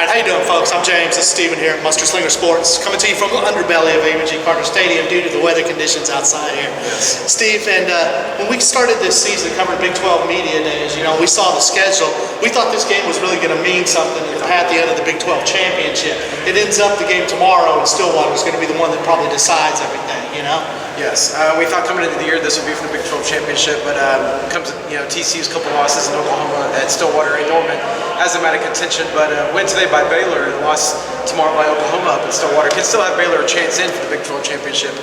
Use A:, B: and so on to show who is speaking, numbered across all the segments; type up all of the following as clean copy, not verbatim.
A: All right, how you doing, folks? I'm James. This is Steven here at Mustard Slinger Sports, coming to you from the underbelly of AMON Carter Stadium due to the weather conditions outside here.
B: Yes.
A: Steve, and when we started this season covering Big 12 Media Days, we saw the schedule. We thought this game was really going to mean something at the end of the Big 12 Championship. It ends up the game tomorrow, and Stillwater is going to be the one that probably decides everything,
B: Yes, we thought coming into the year this would be for the Big 12 Championship, but comes TCU's couple losses in Oklahoma at Stillwater and Norman has them out of contention, but win today by Baylor and loss tomorrow by Oklahoma up at Stillwater can still have Baylor a chance in for the Big 12 Championship.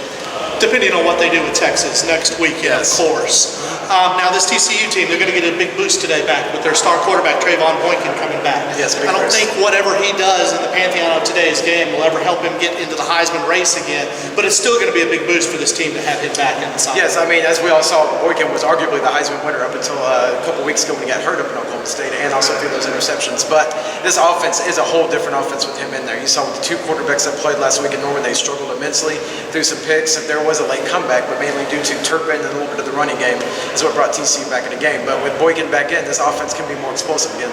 A: Depending on what they do with Texas next weekend,
B: yes.
A: Of course. Now this TCU team, they're going to get a big boost today back with their star quarterback, Trayvon Boykin, coming back.
B: Yes,
A: I don't think whatever he does in the pantheon of today's game will ever help him get into the Heisman race again, but it's still going to be a big boost for this team to have him back in the side.
B: Yes, I mean, as we all saw, Boykin was arguably the Heisman winner up until a couple weeks ago when he got hurt up in Oklahoma State and also threw those interceptions. But this offense is a whole different offense with him in there. You saw with the two quarterbacks that played last week in Norman, they struggled immensely through some picks. If there was a late comeback, but mainly due to Turpin and a little bit of the running game is what brought TCU back in the game. But with Boykin back in, this offense can be more explosive again.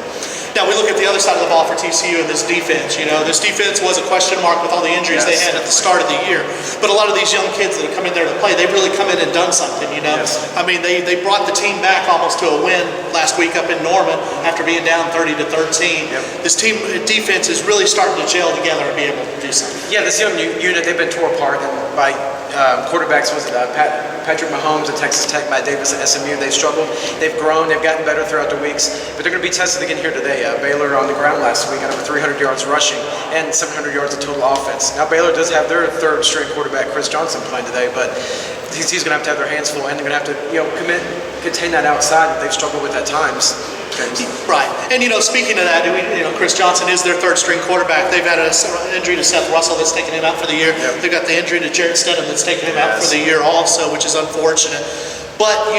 A: Now we look at the other side of the ball for TCU and this defense. This defense was a question mark with all the injuries they had at the start of the year. But a lot of these young kids that have come in there to play, they've really come in and done something,
B: Yes.
A: I mean, they brought the team back almost to a win last week up in Norman after being down 30-13.
B: Yep.
A: This team defense is really starting to gel together and be able to do something.
B: Yeah, this young unit, they've been tore apart by quarterbacks. Was it Patrick Mahomes at Texas Tech, Matt Davis at SMU? They've struggled. They've grown. They've gotten better throughout the weeks. But they're going to be tested again here today. Baylor on the ground last week got over 300 yards rushing and 700 yards of total offense. Now Baylor does have their third string quarterback, Chris Johnson, playing today, but TCU's going to have their hands full, and they're going to have to contain that outside that they've struggled with at times.
A: Right, and speaking of that, Chris Johnson is their third string quarterback. They've had an injury to Seth Russell that's taken him out for the year.
B: Yep.
A: They've got the injury to Jarrett Stidham that's taken him out for the year also, which is unfortunate. But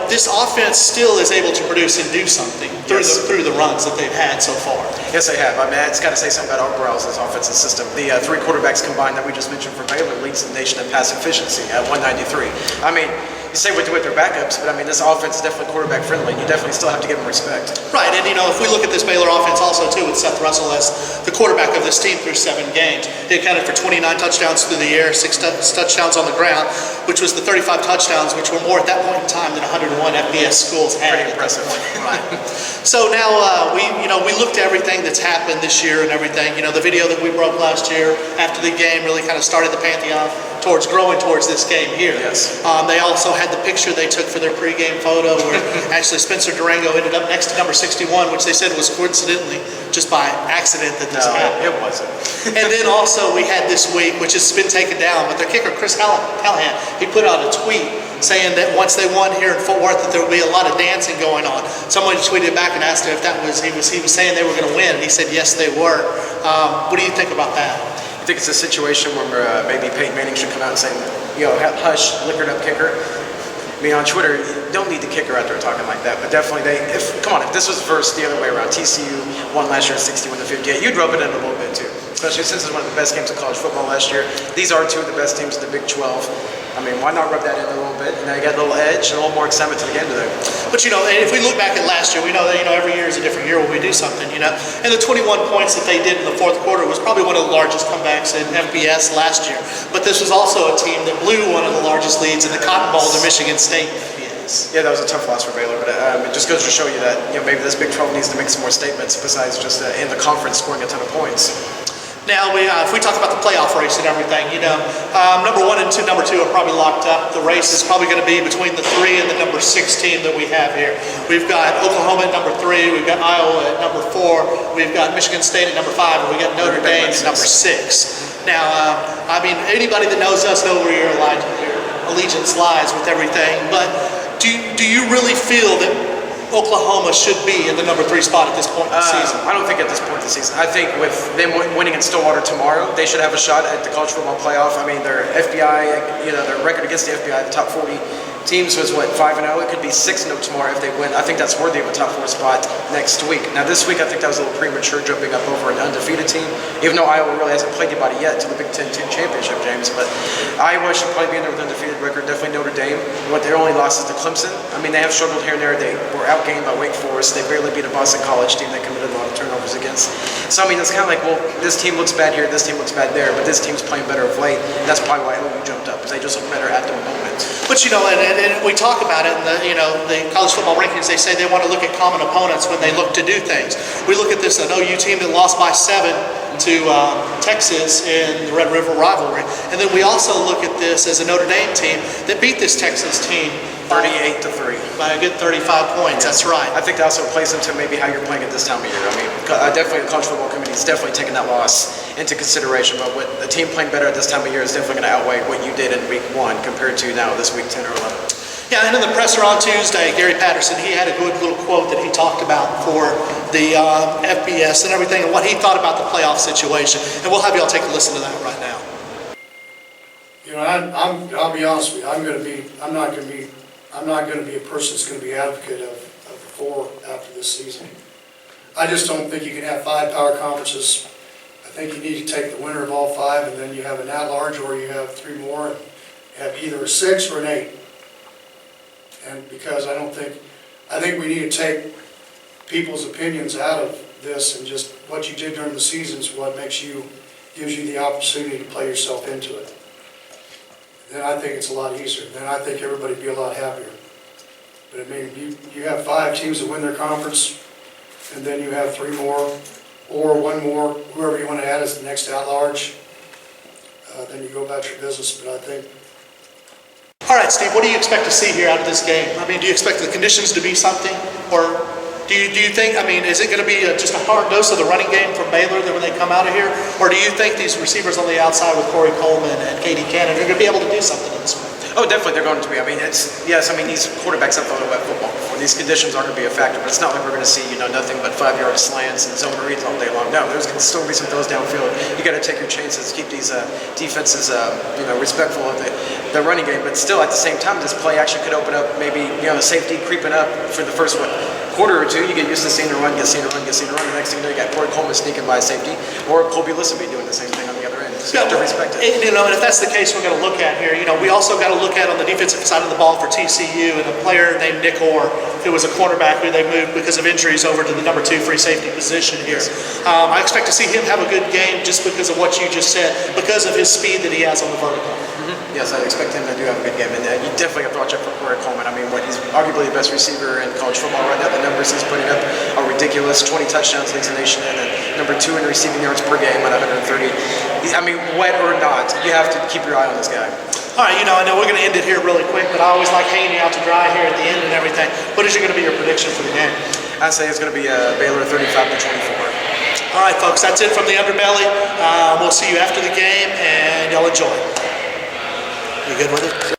A: this offense still is able to produce and do something through the runs that they've had so far.
B: Yes, they have. I mean, it's got to say something about Art Browse's offensive system. The three quarterbacks combined that we just mentioned for Baylor leads the nation in pass efficiency at 193. I mean, you say with their backups, but I mean, this offense is definitely quarterback friendly. You definitely still have to give them respect.
A: Right, and if we look at this Baylor offense also too, with Seth Russell as the quarterback of this team through 7 games, he accounted for 29 touchdowns through the air, 6 touchdowns on the ground, which was the 35 touchdowns, which were more at that point in time than 101 FBS schools had.
B: Pretty impressive.
A: Right. So now we looked at everything that's happened this year and everything. The video that we broke last year after the game really kind of started the pantheon growing towards this game here.
B: Yes.
A: They also had the picture they took for their pregame photo where actually Spencer Durango ended up next to number 61, which they said was coincidentally just by accident that this happened.
B: It wasn't.
A: And then also we had this week, which has been taken down, but their kicker, Chris Callahan, he put out a tweet saying that once they won here in Fort Worth that there would be a lot of dancing going on. Someone tweeted back and asked him if he was saying they were going to win, and he said yes they were. What do you think about that?
B: I think it's a situation where maybe Peyton Manning should come out and say, hush, liquored up kicker. I mean, on Twitter, you don't need the kicker out there talking like that, but definitely if this was the other way around, TCU won last year at 61-58, you'd rub it in a little bit too, especially since it's one of the best games of college football last year. These are two of the best teams in the Big 12. I mean, why not rub that in a little bit? And now you got a little edge and a little more excitement to the game today.
A: But if we look back at last year, we know that every year is a different year when we do something. And the 21 points that they did in the fourth quarter was probably one of the largest comebacks in FBS last year. But this was also a team that blew one of the largest leads in the Cotton Bowl to Michigan State in FBS.
B: Yeah, that was a tough loss for Baylor, but it just goes to show you that maybe this Big 12 needs to make some more statements besides just in the conference scoring a ton of points.
A: Now, if we talk about the playoff race and everything, number 1 and number 2 are probably locked up. The race is probably going to be between the 3 and the number 6 team that we have here. We've got Oklahoma at number 3, we've got Iowa at number 4, we've got Michigan State at number 5, and we've got Notre Dame at number 6. Now, I mean, anybody that knows us know where your allegiance lies with everything, but do you really feel that Oklahoma should be in the number 3 spot at this point in the season?
B: I don't think at this point in the season. I think with them winning in Stillwater tomorrow, they should have a shot at the college football playoff. I mean, their FBI, their record against the FBI, the top 40 teams was 5-0. It could be 6-0 tomorrow if they win. I think that's worthy of a top 4 spot next week. Now this week, I think that was a little premature jumping up over an undefeated team, even though Iowa really hasn't played anybody yet to the Big Ten championship, James. But Iowa should probably be in there with an undefeated record. Definitely Notre Dame. Their only loss is to Clemson. I mean, they have struggled here and there. They were outgained by Wake Forest. They barely beat a Boston College team that committed a lot of turnovers offers against. So, I mean, it's kind of like, well, this team looks bad here, this team looks bad there, but this team's playing better of late. And that's probably why OU jumped up, because they just look better at the moment.
A: But, you know, and we talk about it in the, you know, the college football rankings, they say they want to look at common opponents when they look to do things. We look at this, an OU team that lost by 7 to Texas in the Red River rivalry. And then we also look at this as a Notre Dame team that beat this Texas team
B: 38-3.
A: by a good 35 points. That's right.
B: I think that also plays into maybe how you're playing at this time of year. I mean, definitely the college football committee is definitely taking that loss into consideration, but with a team playing better at this time of year is definitely going to outweigh what you did in week 1 compared to now this week 10 or 11.
A: Yeah, and in the presser on Tuesday, Gary Patterson, he had a good little quote that he talked about for the FBS and everything, and what he thought about the playoff situation. And we'll have y'all take a listen to that right now.
C: You know, I'll be honest with you. I'm not going to be a person that's going to be advocate of the 4 after this season. I just don't think you can have 5 power conferences. I think you need to take the winner of all 5, and then you have an at-large, or you have 3 more, and have either a 6 or an 8. And because I think we need to take people's opinions out of this, and just what you did during the season is what gives you the opportunity to play yourself into it. Then I think it's a lot easier. Then I think everybody would be a lot happier. But I mean, you have 5 teams that win their conference, and then you have 3 more, or 1 more, whoever you want to add as the next at-large. Then you go about your business. But I think.
A: All right, Steve, what do you expect to see here out of this game? I mean, do you expect the conditions to be something? Or do you think, I mean, is it going to be just a hard dose of the running game from Baylor when they come out of here? Or do you think these receivers on the outside with Corey Coleman and Katie Cannon are going to be able to do something in this one?
B: Oh, definitely they're going to be. I mean, these quarterbacks have thrown a wet football before. These conditions aren't going to be a factor, but it's not like we're going to see, nothing but 5-yard slants and zone reads all day long. No, there's going to still be some throws downfield. You got to take your chances, keep these defenses, respectful of the running game. But still, at the same time, this play actually could open up maybe, the safety creeping up for the first quarter or 2. You get used to seeing a run, get seen a run. The next thing you know, you got Corey Coleman sneaking by a safety, or Colby Lissaby doing the same thing on the other end. So you have to respect it.
A: And if that's the case, we're going to look at here. We also got to look at on the defensive side of the ball for TCU, and a player named Nick Orr, who was a cornerback who they moved because of injuries over to the number 2 free safety position here. I expect to see him have a good game just because of what you just said, because of his speed that he has on the vertical.
B: Yes, I expect him to do have a good game, and you definitely have to watch out for Corey Coleman. I mean, he's arguably the best receiver in college football right now. The numbers he's putting up are ridiculous. 20 touchdowns leads the nation in, and number 2 in receiving yards per game at 130. I mean, wet or not, you have to keep your eye on this guy.
A: All right, I know we're going to end it here really quick, but I always like hanging you out to dry here at the end and everything. What is going to be your prediction for the game?
B: I'd say it's going to be Baylor 35-24.
A: All right, folks, that's it from the Underbelly. We'll see you after the game, and y'all enjoy. You good with it?